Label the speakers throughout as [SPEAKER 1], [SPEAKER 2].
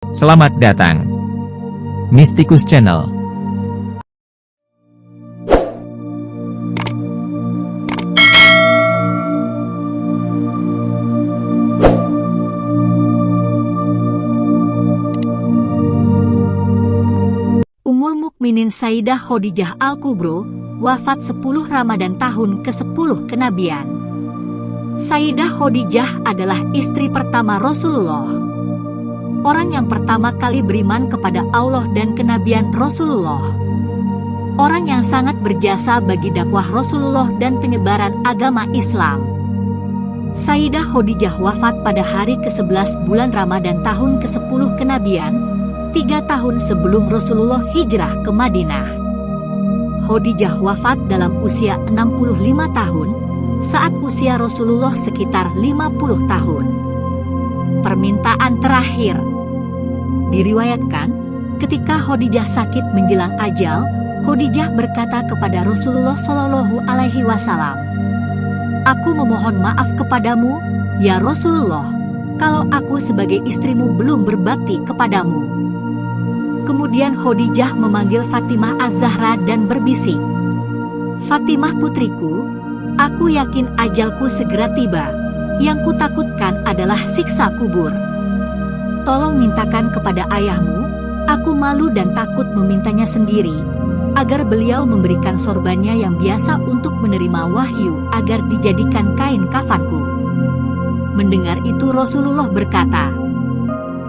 [SPEAKER 1] Selamat datang, Mystikus Channel.
[SPEAKER 2] Ummul Mukminin Sayyidah Khadijah Al-Kubro, wafat 10 Ramadan tahun ke-10 kenabian. Sayyidah Khadijah adalah istri pertama Rasulullah. Orang yang pertama kali beriman kepada Allah dan kenabian Rasulullah. Orang yang sangat berjasa bagi dakwah Rasulullah dan penyebaran agama Islam. Sayyidah Khadijah wafat pada hari ke-11 bulan Ramadan tahun ke-10 kenabian, 3 tahun sebelum Rasulullah hijrah ke Madinah. Khadijah wafat dalam usia 65 tahun, saat usia Rasulullah sekitar 50 tahun. Permintaan terakhir. Diriwayatkan, ketika Khadijah sakit menjelang ajal, Khadijah berkata kepada Rasulullah Shallallahu Alaihi Wasallam, "Aku memohon maaf kepadamu, ya Rasulullah, kalau aku sebagai istrimu belum berbakti kepadamu." Kemudian Khadijah memanggil Fatimah Az-Zahra dan berbisik, "Fatimah putriku, aku yakin ajalku segera tiba. Yang kutakutkan adalah siksa kubur. Tolong mintakan kepada ayahmu, aku malu dan takut memintanya sendiri, agar beliau memberikan sorbannya yang biasa untuk menerima wahyu agar dijadikan kain kafanku." Mendengar itu Rasulullah berkata,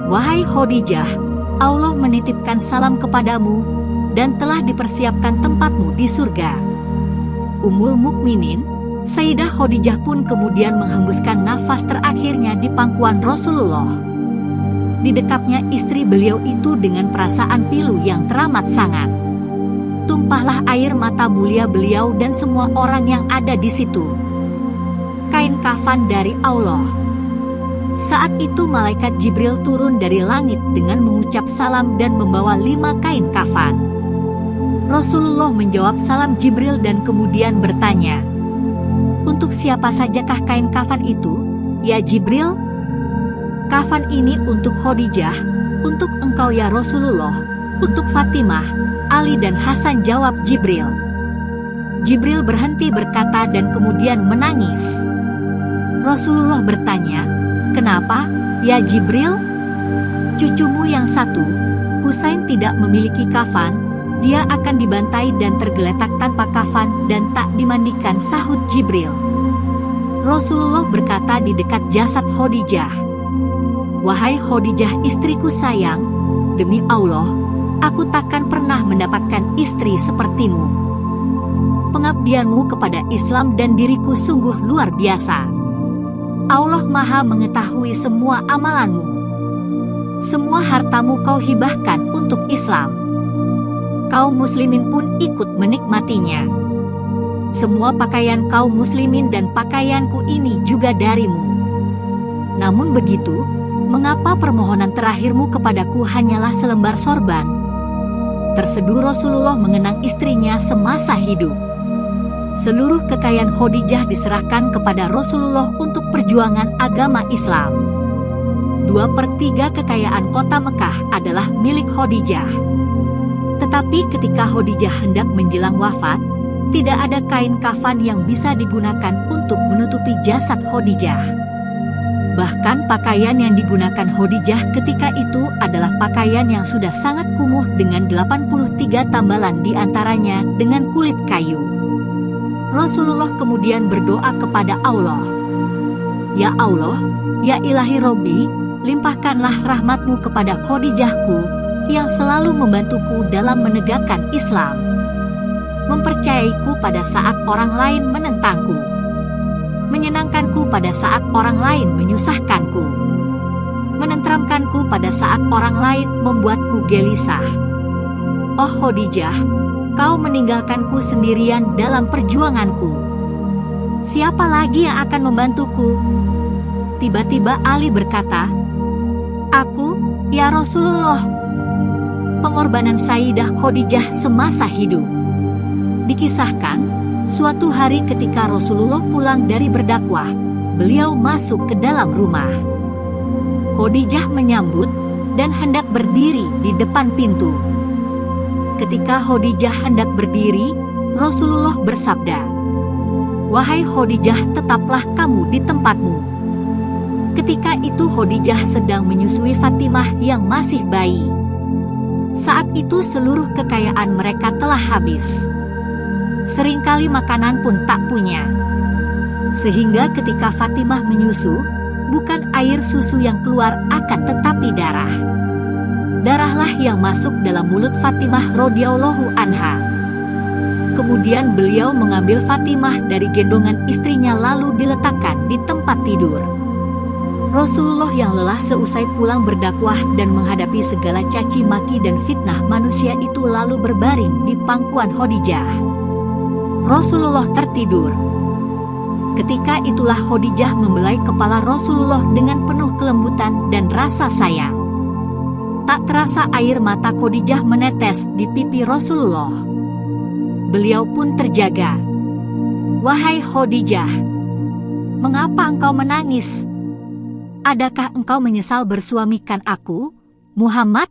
[SPEAKER 2] "Wahai Khadijah, Allah menitipkan salam kepadamu, dan telah dipersiapkan tempatmu di surga." Ummul Mukminin Sayyidah Khadijah pun kemudian menghembuskan nafas terakhirnya di pangkuan Rasulullah. Didekapnya istri beliau itu dengan perasaan pilu yang teramat sangat. Tumpahlah air mata mulia beliau dan semua orang yang ada di situ. Kain kafan dari Allah. Saat itu malaikat Jibril turun dari langit dengan mengucap salam dan membawa 5 kain kafan. Rasulullah menjawab salam Jibril dan kemudian bertanya, "Untuk siapa sajakah kain kafan itu, ya Jibril?" "Kafan ini untuk Khadijah, untuk engkau ya Rasulullah, untuk Fatimah, Ali dan Hasan," jawab Jibril. Jibril berhenti berkata dan kemudian menangis. Rasulullah bertanya, "Kenapa, ya Jibril?" "Cucumu yang satu, Husain tidak memiliki kafan, dia akan dibantai dan tergeletak tanpa kafan dan tak dimandikan," sahut Jibril. Rasulullah berkata di dekat jasad Khadijah, "Wahai Khadijah istriku sayang, demi Allah, aku takkan pernah mendapatkan istri sepertimu. Pengabdianmu kepada Islam dan diriku sungguh luar biasa. Allah Maha mengetahui semua amalanmu. Semua hartamu kau hibahkan untuk Islam. Kaum muslimin pun ikut menikmatinya. Semua pakaian kaum muslimin dan pakaianku ini juga darimu. Namun begitu, mengapa permohonan terakhirmu kepadaku hanyalah selembar sorban?" Terseduh Rasulullah mengenang istrinya semasa hidup. Seluruh kekayaan Khadijah diserahkan kepada Rasulullah untuk perjuangan agama Islam. 2/3 kekayaan kota Mekah adalah milik Khadijah. Tetapi ketika Khadijah hendak menjelang wafat, tidak ada kain kafan yang bisa digunakan untuk menutupi jasad Khadijah. Bahkan pakaian yang digunakan Khadijah ketika itu adalah pakaian yang sudah sangat kumuh dengan 83 tambalan diantaranya dengan kulit kayu. Rasulullah kemudian berdoa kepada Allah, "Ya Allah, ya Ilahi Robbi, limpahkanlah rahmatmu kepada Khadijahku yang selalu membantuku dalam menegakkan Islam, mempercayaiku pada saat orang lain menentangku, menyenangkanku pada saat orang lain menyusahkanku, menenteramkanku pada saat orang lain membuatku gelisah. Oh Khadijah, kau meninggalkanku sendirian dalam perjuanganku. Siapa lagi yang akan membantuku?" Tiba-tiba Ali berkata, "Aku, ya Rasulullah." Pengorbanan Sayyidah Khadijah semasa hidup. Dikisahkan, suatu hari ketika Rasulullah pulang dari berdakwah, beliau masuk ke dalam rumah. Khadijah menyambut dan hendak berdiri di depan pintu. Ketika Khadijah hendak berdiri, Rasulullah bersabda, "Wahai Khadijah, tetaplah kamu di tempatmu." Ketika itu Khadijah sedang menyusui Fatimah yang masih bayi. Saat itu seluruh kekayaan mereka telah habis. Seringkali makanan pun tak punya. Sehingga ketika Fatimah menyusu, bukan air susu yang keluar akan tetapi darah. Darahlah yang masuk dalam mulut Fatimah radhiyallahu anha. Kemudian beliau mengambil Fatimah dari gendongan istrinya lalu diletakkan di tempat tidur. Rasulullah yang lelah seusai pulang berdakwah dan menghadapi segala caci maki dan fitnah manusia itu lalu berbaring di pangkuan Khadijah. Rasulullah tertidur. Ketika itulah Khadijah membelai kepala Rasulullah dengan penuh kelembutan dan rasa sayang. Tak terasa air mata Khadijah menetes di pipi Rasulullah. Beliau pun terjaga. "Wahai Khadijah, mengapa engkau menangis? Adakah engkau menyesal bersuamikan aku, Muhammad?"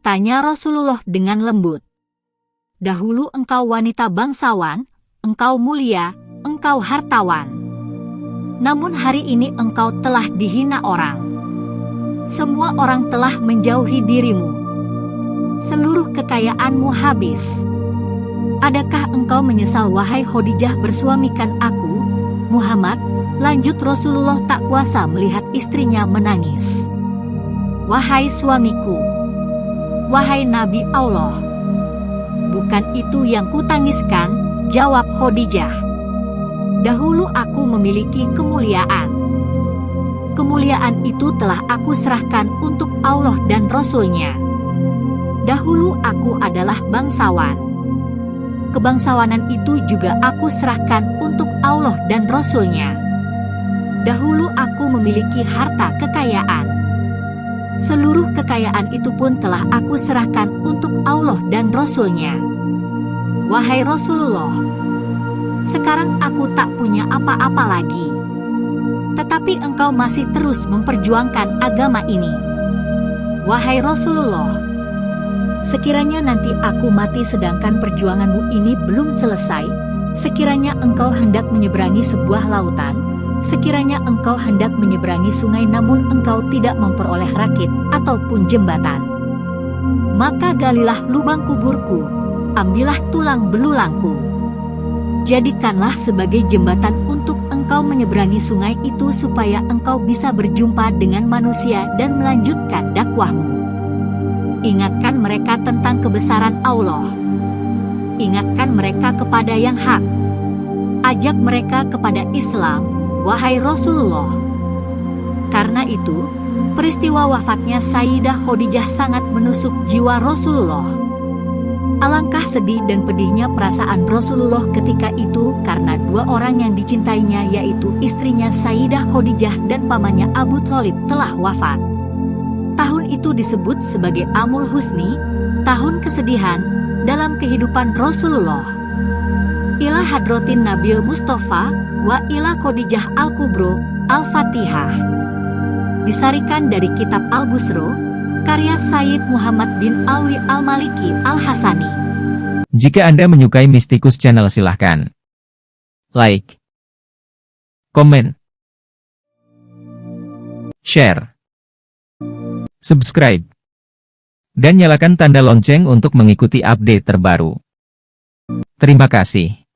[SPEAKER 2] tanya Rasulullah dengan lembut. "Dahulu engkau wanita bangsawan, engkau mulia, engkau hartawan. Namun hari ini engkau telah dihina orang. Semua orang telah menjauhi dirimu. Seluruh kekayaanmu habis. Adakah engkau menyesal wahai Khadijah bersuamikan aku, Muhammad?" Lanjut Rasulullah tak kuasa melihat istrinya menangis. "Wahai suamiku, wahai Nabi Allah, bukan itu yang kutangiskan," jawab Khadijah. "Dahulu aku memiliki kemuliaan. Kemuliaan itu telah aku serahkan untuk Allah dan Rasul-Nya. Dahulu aku adalah bangsawan. Kebangsawanan itu juga aku serahkan untuk Allah dan Rasul-Nya. Dahulu aku memiliki harta kekayaan. Seluruh kekayaan itu pun telah aku serahkan untuk Allah dan Rasul-Nya. Wahai Rasulullah, sekarang aku tak punya apa-apa lagi. Tetapi engkau masih terus memperjuangkan agama ini. Wahai Rasulullah, sekiranya nanti aku mati sedangkan perjuanganmu ini belum selesai, sekiranya engkau hendak menyeberangi sebuah lautan, sekiranya engkau hendak menyeberangi sungai namun engkau tidak memperoleh rakit ataupun jembatan, maka galilah lubang kuburku, ambillah tulang belulangku. Jadikanlah sebagai jembatan untuk engkau menyeberangi sungai itu supaya engkau bisa berjumpa dengan manusia dan melanjutkan dakwahmu. Ingatkan mereka tentang kebesaran Allah. Ingatkan mereka kepada yang hak. Ajak mereka kepada Islam, wahai Rasulullah." Karena itu, peristiwa wafatnya Sayyidah Khadijah sangat menusuk jiwa Rasulullah. Alangkah sedih dan pedihnya perasaan Rasulullah ketika itu karena dua orang yang dicintainya yaitu istrinya Sayyidah Khadijah dan pamannya Abu Thalib telah wafat. Tahun itu disebut sebagai Amul Husni, tahun kesedihan, dalam kehidupan Rasulullah. Ila Hadratin Nabil Mustafa, wa ila Khadijah Al-Kubro, Al-Fatihah. Disarikan dari kitab Al-Busro, karya Sayyid Muhammad bin Alwi Al-Maliki Al-Hasani.
[SPEAKER 1] Jika Anda menyukai Mistikus Channel silahkan like, komen, share, subscribe, dan nyalakan tanda lonceng untuk mengikuti update terbaru. Terima kasih.